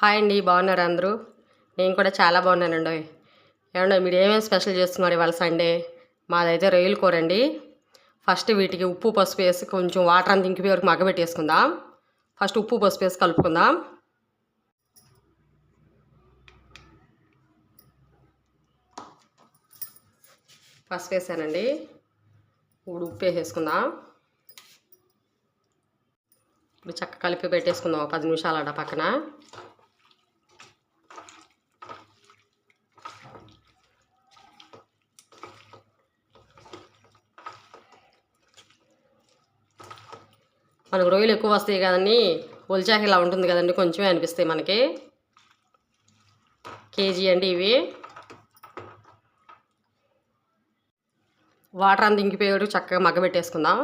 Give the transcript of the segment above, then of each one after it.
Hi అండి, బాగున్నారు అందరూ? నేను కూడా చాలా బాగున్నానండి. ఏమండి మీరు ఏమేమి స్పెషల్ చేస్తున్నారు ఇవాళ సండే? మాదైతే రొయ్యల కూర అండి. ఫస్ట్ వీటికి ఉప్పు పసుపు వేసి కొంచెం వాటర్ అంతా ఇంకిపోయే వరకు మగ్గబెట్టేసుకుందాం. ఫస్ట్ ఉప్పు పసుపు వేసి కలుపుకుందాం. పసుపు వేసానండి. ఇప్పుడు ఉప్పు వేసేసుకుందాం. ఇప్పుడు చక్క కలిపి పెట్టేసుకుందాం 10 నిమిషాలు అడ పక్కన. మనకు రొయ్యలు ఎక్కువ వస్తాయి కదండి, ఒలిచాక ఇలా ఉంటుంది కదండి, కొంచెమే అనిపిస్తాయి మనకి. కేజీ అండి ఇవి. వాటర్ అంతా ఇంకిపోయాడు చక్కగా మగ్గబెట్టేసుకుందాం.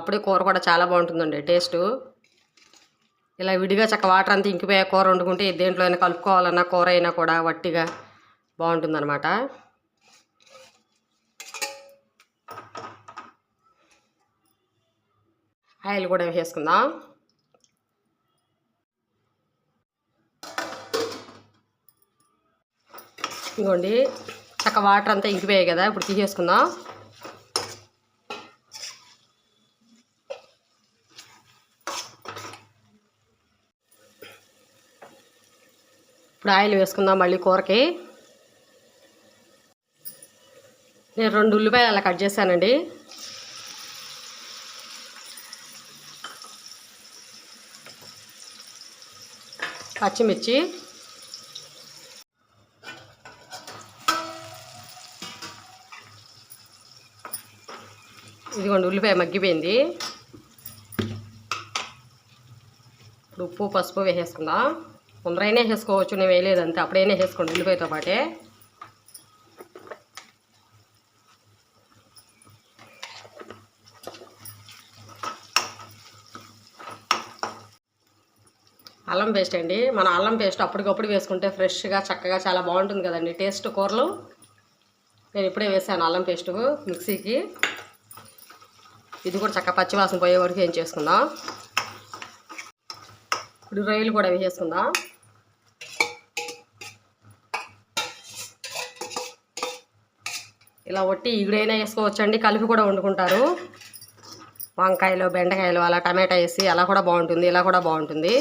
అప్పుడే కూర కూడా చాలా బాగుంటుందండి టేస్టు. ఇలా విడిగా చక్క వాటర్ అంతా ఇంకిపోయే కూర వండుకుంటే దేంట్లో అయినా కలుపుకోవాలన్నా కూర అయినా కూడా వట్టిగా బాగుంటుందన్నమాట. ఆయిల్ కూడా వేసేసుకుందాం. ఇదిగోండి చక్క వాటర్ అంతా ఇంకిపోయాయి కదా, ఇప్పుడు తీసేసుకుందాం. ఇప్పుడు ఆయిల్ వేసుకుందాం మళ్ళీ కూరకి. నేను 2 ఉల్లిపాయలు అలా కట్ చేశానండి. పచ్చిమిర్చి, ఇదిగోండి ఉల్లిపాయ మగ్గిపోయింది. ఇప్పుడు ఉప్పు పసుపు వేసేసుకుందాం. ముందరైనా వేసుకోవచ్చు, నేను వేయలేదంతే, అప్పుడైనా వేసుకోండి ఉల్లిపాయతో పాటే. అల్లం పేస్ట్ అండి. మన అల్లం పేస్ట్ అప్పటికప్పుడు వేసుకుంటే ఫ్రెష్గా చక్కగా చాలా బాగుంటుంది కదండి టేస్ట్ కూరలు. నేను ఇప్పుడే వేసాను అల్లం పేస్టు మిక్సీకి. ఇది కూడా చక్కగా పచ్చివాసన పోయే వరకు ఏం చేసుకుందాం. ఇప్పుడు రొయ్యలు కూడా వేసేసుకుందాం. ఇలా ఒట్టి ఇగుడైనా వేసుకోవచ్చండి, కలిపి కూడా వండుకుంటారు. వంకాయలు బెండకాయలు అలా టమాటా వేసి అలా కూడా బాగుంటుంది, ఇలా కూడా బాగుంటుంది.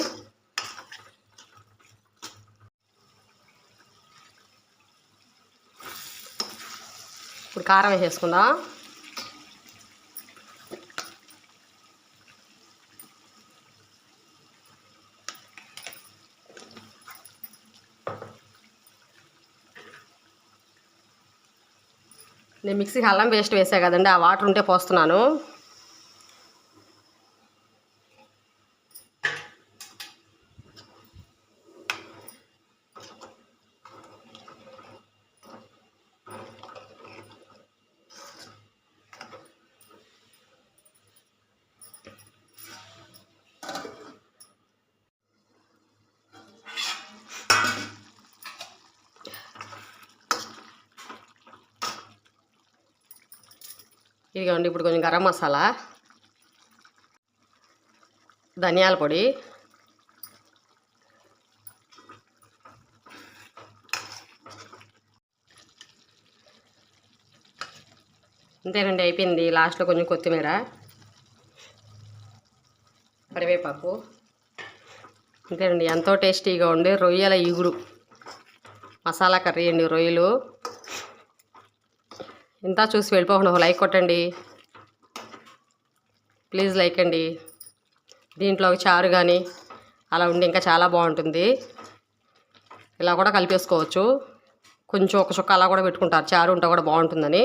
ఇప్పుడు కారం వేసేసుకుందాం. నేను మిక్సీకి అల్లం పేస్ట్ వేసా కదండి, ఆ వాటర్ ఉంటే పోస్తున్నాను. ఇదిగోండి ఇప్పుడు కొంచెం గరం మసాలా, ధనియాల పొడి, అంతేనండి అయిపోయింది. లాస్ట్లో కొంచెం కొత్తిమీర, కరివేపాకు. అంతేనండి, ఎంతో టేస్టీగా ఉండే రొయ్యల ఇగురు మసాలా కర్రీ అండి రొయ్యలు. ఇంత చూసి వెళ్ళిపోకుండా లైక్ కొట్టండి ప్లీజ్, లైక్ అండి. దీంట్లో చారు కానీ అలా ఉండి ఇంకా చాలా బాగుంటుంది. ఇలా కూడా కలిపేసుకోవచ్చు, కొంచెం ఒక చుక్క అలా కూడా పెట్టుకుంటారు చారు ఉంటే కూడా బాగుంటుందని.